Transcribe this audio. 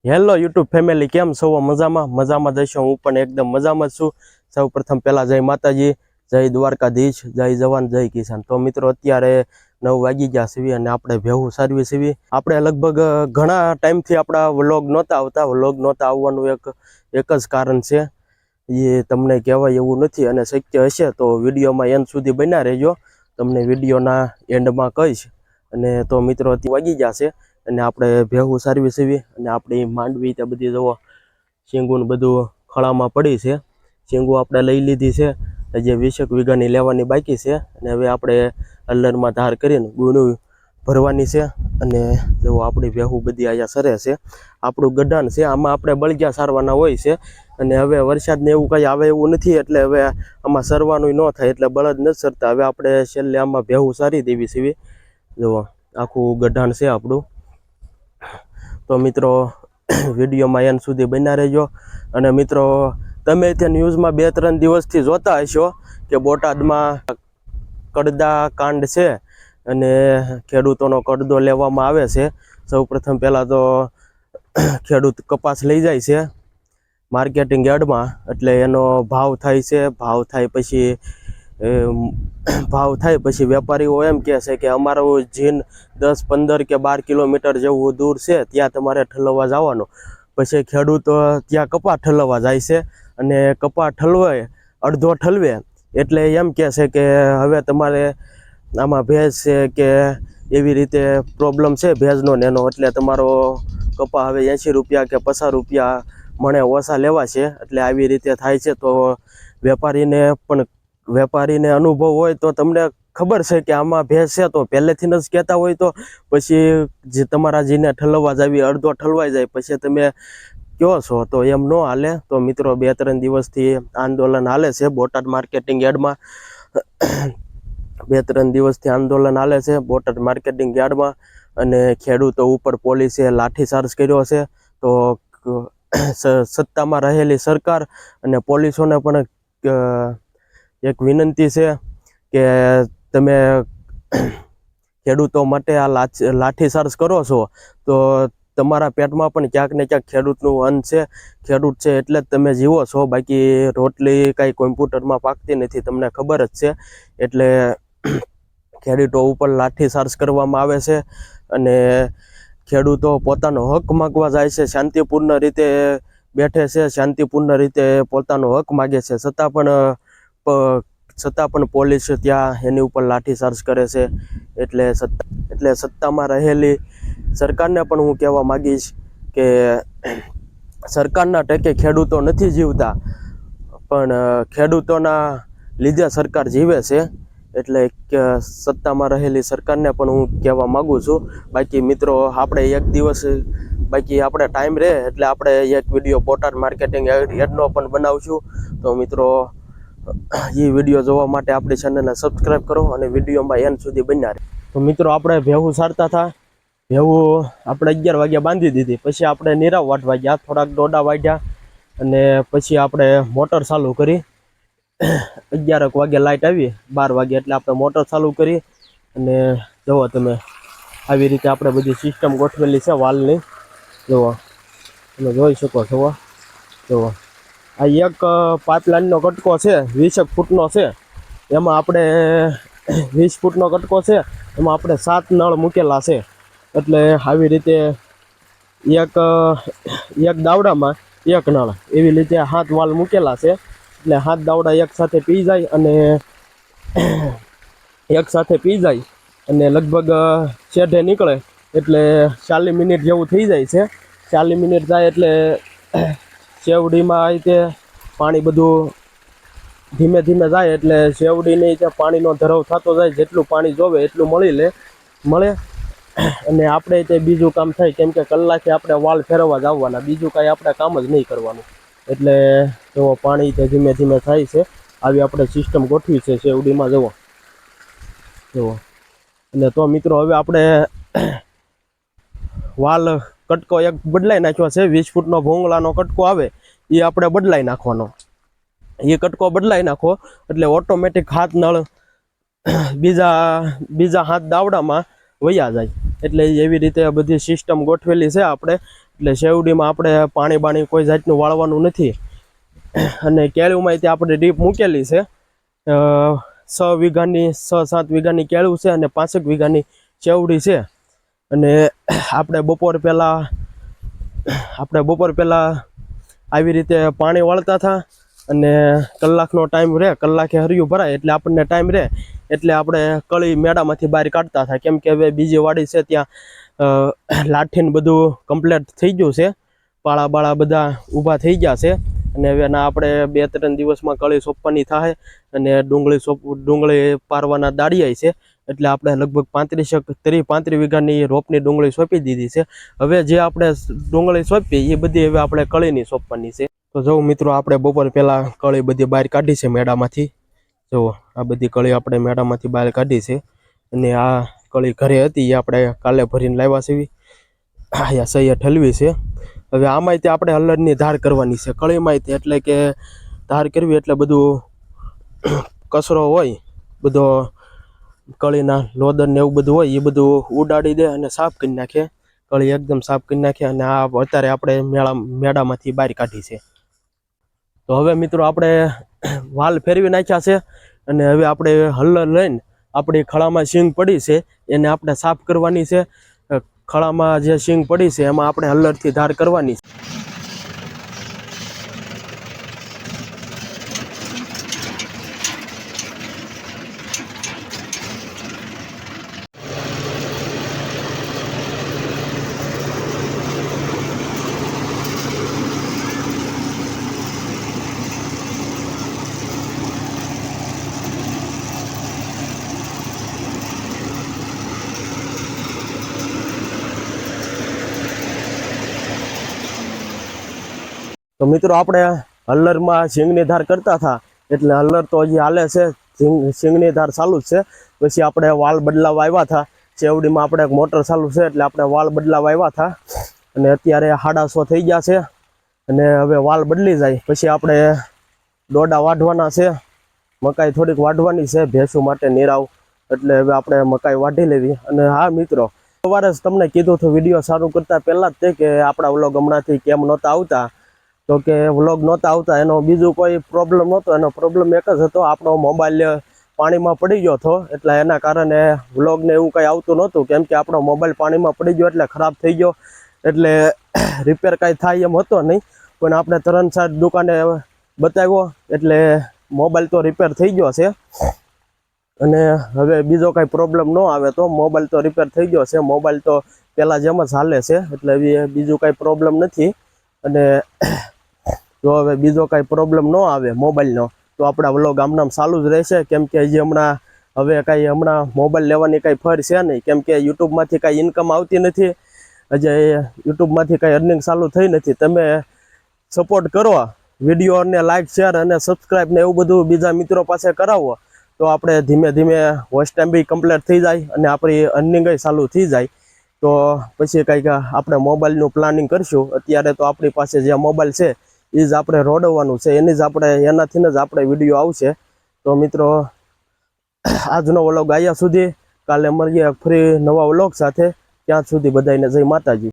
Hello YouTube family, કેમ છો? મજામાં જઈશું. હું પણ એકદમ મજામાં છું. સૌ પ્રથમ પહેલા જય માતાજી, જય દ્વારકાધીશ, જય જવાન, જય કિસાન. તો મિત્રો અત્યારે 9 વાગી ગયા સીવી અને આપણે ભેહું સારવી સીવી. આપણે લગભગ ઘણા ટાઈમથી આપણા વ્લોગ નહોતા આવવાનું એક જ કારણ છે. એ તમને કહેવાય એવું નથી અને શક્ય હશે તો વિડીયોમાં એન્ડ સુધી બન્યા રહેજો. તમને વિડીયોના એન્ડમાં કહીશ. અને તો મિત્રો અત્યારે વાગી ગયા છે અને આપણે ભેહું સારવી સીવી અને આપણી માંડવી તે બધી જવો શીંગું બધું ખળામાં પડી છે. શીંગું આપણે લઈ લીધી છે, જે 20 વીઘાની લેવાની બાકી છે અને હવે આપણે હલ્લરમાં ધાર કરીને ગુણું ભરવાની છે. અને જો આપણી ભેહું બધી અહીંયા સરે છે. આપણું ગડાન છે, આમાં આપણે બળગ્યા સારવાના હોય છે અને હવે વરસાદને એવું કંઈ આવે એવું નથી એટલે હવે આમાં સરવાનું ન થાય એટલે બળદ નથી સરતા. હવે આપણે છેલ્લે આમાં ભેહું સારી દેવી સીવી. જુઓ આખું ગઢાણ છે આપણું. તો મિત્રો વિડીયોમાં એન્ડ સુધી બન્યા રહેજો. અને મિત્રો તમે ત્યાં ન્યૂઝમાં 2-3 દિવસથી જોતા હશો કે બોટાદમાં કડદા કાંડ છે અને ખેડૂતોનો કડદો લેવામાં આવે છે. સૌ પ્રથમ પહેલાં તો ખેડૂત કપાસ લઈ જાય છે માર્કેટિંગ યાર્ડમાં, એટલે એનો ભાવ થાય છે. ભાવ થાય પછી વેપારીઓ એમ કહે છે કે અમારું જીન 10-15 કે 12 કિલોમીટર જેવું દૂર છે, ત્યાં તમારે ઠલવવા જવાનું. પછી ખેડૂત ત્યાં કપા ઠલવવા જાય છે અને કપા ઠલવે અડધો ઠલવે એટલે એમ કહે છે કે હવે તમારે આમાં ભેજ છે કે એવી રીતે પ્રોબ્લેમ છે ભેજનો ને એનો, એટલે તમારો કપા હવે 80 રૂપિયા કે 50 રૂપિયા મણે ઓછા લેવા છે. એટલે આવી રીતે થાય છે. તો વેપારીને અનુભવ હોય તો તમને ખબર છે કે આમાં ભેજ છે, તો પહેલેથી જ કહેતા હોય તો પછી જે તમારા જીને ઠલવવા જાવી અડધો ઠલવાઈ જાય પછી તમે કહો છો તો એમ ન હાલે. તો મિત્રો 2-3 દિવસથી આંદોલન હાલે છે બોટાદ માર્કેટિંગ યાર્ડમાં. 2-3 દિવસથી આંદોલન હાલે છે બોટાદ માર્કેટિંગ યાર્ડમાં અને ખેડૂતો ઉપર પોલીસે લાઠીચાર્જ કર્યો છે. તો સત્તામાં રહેલી સરકાર અને પોલીસોને પણ એક વિનંતી છે કે તમે ખેડૂતો માટે આ લાઠીચાર્જ કરો છો તો તમારા પેટમાં પણ ક્યાંક ને ક્યાંક ખેડૂતનું અન્ન છે. ખેડૂત છે એટલે જ તમે જીવો છો, બાકી રોટલી કાંઈ કોમ્પ્યુટરમાં પાકતી નથી, તમને ખબર જ છે. એટલે ખેડૂતો ઉપર લાઠીચાર્જ કરવામાં આવે છે અને ખેડૂતો પોતાનો હક માગવા જાય છે. શાંતિપૂર્ણ રીતે બેઠે છે, શાંતિપૂર્ણ રીતે પોતાનો હક માગે છે, છતાં પણ પોલીસ ત્યાં એની ઉપર લાઠીચાર્જ કરે છે. એટલે સત્તામાં રહેલી સરકારને પણ હું કહેવા માગીશ કે સરકારના ટેકે ખેડૂતો નથી જીવતા, પણ ખેડૂતોના લીધે સરકાર જીવે છે. એટલે સત્તામાં રહેલી સરકારને પણ હું કહેવા માગું છું. બાકી મિત્રો આપણે એક દિવસ આપણે ટાઈમ રહે એટલે આપણે એક વિડીયો બોટાદ માર્કેટિંગ યાર્ડનો પણ બનાવશું. તો મિત્રો એ વિડીયો જોવા માટે આપણી ચેનલને સબસ્ક્રાઈબ કરો અને વિડીયોમાં એન્ડ સુધી બન્યા રહે. તો મિત્રો આપણે ભેહું સારતા હતા. ભેહું આપણે 11 વાગ્યા બાંધી દીધી. પછી આપણે નીરાવ વાટવા ગયા, થોડાક દોડા વાઢ્યા અને પછી આપણે મોટર ચાલુ કરી. 11 વાગે લાઇટ આવી, 12 વાગે એટલે આપણે મોટર ચાલુ કરી. અને જુઓ તમે આવી રીતે આપણે બધી સિસ્ટમ ગોઠવેલી છે વાલની. જુઓ તમે જોઈ શકો છો. જુઓ આ એક પાઇપલાઇનનો કટકો છે 20 ફૂટનો છે. એમાં આપણે 20 ફૂટનો કટકો છે, એમાં આપણે 7 નળ મૂકેલા છે. એટલે આવી રીતે એક દાવડામાં 1 નળ એવી રીતે 7 વાલ મૂકેલા છે. એટલે 7 દાવડા એકસાથે પી જાય અને લગભગ શેઢે નીકળે એટલે 40 મિનિટ જેવું થઈ જાય છે. 40 મિનિટ જાય એટલે શેવડીમાં આ રીતે પાણી બધું ધીમે ધીમે જાય એટલે શેવડીને પાણીનો ધરાવ થતો જાય. જેટલું પાણી જોવે એટલું મળે અને આપણે તે બીજું કામ થાય, કેમ કે કલાકે આપણે વાલ ફેરવવા જવાના, બીજું કાંઈ આપણે કામ જ નહીં કરવાનું. એટલે જો પાણી તે ધીમે ધીમે થાય છે. આવી આપણે સિસ્ટમ ગોઠવી છે શેવડીમાં. જુઓ અને તો મિત્રો હવે આપણે વાલ કટકો એક બદલાઈ નાખ્યો છે. 20 ફૂટનો ભોંગલાનો કટકો આવે એ આપણે બદલાઈ નાખવાનો. એ કટકો બદલાઈ નાખો એટલે ઓટોમેટિક 7 નળ બીજા 7 દાવડામાં વયા જાય. એટલે એવી રીતે બધી સિસ્ટમ ગોઠવેલી છે આપણે. એટલે શેવડીમાં આપણે પાણી બાણી કોઈ જાતનું વાળવાનું નથી. અને કેળુંમાં તે આપણે ડીપ મૂકેલી છે. 6 વીઘાની 6-7 વીઘાની કેળું છે અને 5 વીઘાની શેવડી છે. અને આપણે બપોર પહેલાં આવી રીતે પાણી વાળતા હતા. અને કલાકનો ટાઈમ રહે, કલાકે હરિયું ભરાય એટલે આપણને ટાઈમ રહે એટલે આપણે કળી મેળામાંથી બહાર કાઢતા હતા. કેમ કે હવે બીજી વાડી છે ત્યાં લાઠીને બધું કમ્પ્લીટ થઈ ગયું છે. પાળા બાળા બધા ઊભા થઈ ગયા છે. અને હવે આપણે 2-3 દિવસમાં કળી સોંપવાની થાય. અને ડુંગળી પારવાના દાડિયા છે. એટલે આપણે લગભગ 35 વીઘાની રોપની ડુંગળી સોંપી દીધી છે. હવે જે આપણે ડુંગળી સોંપી એ બધી હવે આપણે કળીની સોંપવાની છે. તો જો મિત્રો, આપણે બપોર પહેલાં કળી બધી બહાર કાઢી છે મેળામાંથી. જુઓ, આ બધી કળી આપણે મેળામાંથી બહાર કાઢી છે. અને આ કળી ઘરે હતી એ આપણે કાલે ભરીને લાવ્યા છે. અહીંયા સૈયા ઠલવી છે. હવે આમાંય તે આપણે હળદરની ધાર કરવાની છે કળીમાંય તે. એટલે કે ધાર કરવી એટલે બધું કચરો હોય, બધો કળીના લોદર ને એવું બધું હોય એ બધું ઉડાડી દે અને સાફ કરી નાખે. કળી એકદમ સાફ કરી નાખે. અને આ અત્યારે આપણે મેળામાંથી બહાર કાઢી છે. તો હવે મિત્રો આપણે વાલ ફેરવી નાખ્યા છે. અને હવે આપણે હળદર લઈને આપણી ખળામાં શીંગ પડી છે એને આપણે સાફ કરવાની છે. ખળામાં જે શીંગ પડી છે એમાં આપણે હળદરથી ધાર કરવાની છે. તો મિત્રો, આપણે હળદરમાં શીંગની ધાર કરતા હતા એટલે હળદર તો હજી હાલે છે, શીંગની ધાર ચાલુ જ છે. પછી આપણે વાલ બદલાવા આવ્યા હતા. શેવડીમાં આપણે એક મોટર ચાલુ છે એટલે આપણે વાલ બદલાવા આવ્યા હતા. અને અત્યારે 150 થઈ ગયા છે. અને હવે વાલ બદલી જાય પછી આપણે ડોડા વાઢવાના છે. મકાઈ થોડીક વાઢવાની છે ભેંસુ માટે નિરાવ. એટલે હવે આપણે મકાઈ વાઢી લેવી. અને હા મિત્રો, સવારે જ તમને કીધું હતું વિડીયો ચાલુ કરતા પહેલાં જ તે કે આપણા વ્લોગ હમણાંથી કેમ નહોતા આવતા. તો કે વ્લોગ નહોતા આવતા એનો બીજું કોઈ પ્રોબ્લેમ નહોતો. એનો પ્રોબ્લેમ એક જ હતો, આપણો મોબાઈલ પાણીમાં પડી ગયો હતો. એટલે એના કારણે વ્લોગને એવું કંઈ આવતું નહોતું. કેમ કે આપણો મોબાઈલ પાણીમાં પડી ગયો એટલે ખરાબ થઈ ગયો. એટલે રિપેર કાંઈ થાય એમ હતો નહીં. પણ આપણે તરણસાદ દુકાને બતાવ્યો એટલે મોબાઈલ તો રિપેર થઈ ગયો છે. અને હવે બીજો કાંઈ પ્રોબ્લેમ ન આવે તો મોબાઈલ તો રિપેર થઈ ગયો છે. મોબાઈલ તો પહેલાં જેમ જ હાલે છે. એટલે બીજું કાંઈ પ્રોબ્લેમ નથી. અને જો હવે બીજો કાંઈ પ્રોબ્લેમ ન આવે મોબાઈલનો તો આપણા વ્લોગ આમનામ ચાલુ જ રહેશે. કેમ કે હજી હમણાં મોબાઈલ લેવાની કાંઈ ફર છે નહીં. કેમ કે યુટ્યુબમાંથી કાંઈ ઇન્કમ આવતી નથી. હજી યુટ્યુબમાંથી કાંઈ અર્નિંગ ચાલુ થઈ નથી. તમે સપોર્ટ કરો, વિડીયોને લાઇક, શેર અને સબસ્ક્રાઈબ ને એવું બધું બીજા મિત્રો પાસે કરાવો તો આપણે ધીમે ધીમે વોચ ટાઈમ બી કમ્પ્લીટ થઈ જાય અને આપણી અર્નિંગ ચાલુ થઈ જાય. તો પછી કંઈક આપણે મોબાઈલનું પ્લાનિંગ કરશું. અત્યારે તો આપણી પાસે જે મોબાઈલ છે એ જ આપણે રોડવાનું છે. એનાથી જ આપણે વિડીયો આવશે. તો મિત્રો, આજનો વ્લોગ અહીંયા સુધી. કાલે મળીએ ફરી નવા વ્લોગ સાથે. ત્યાં સુધી બધાને જય માતાજી.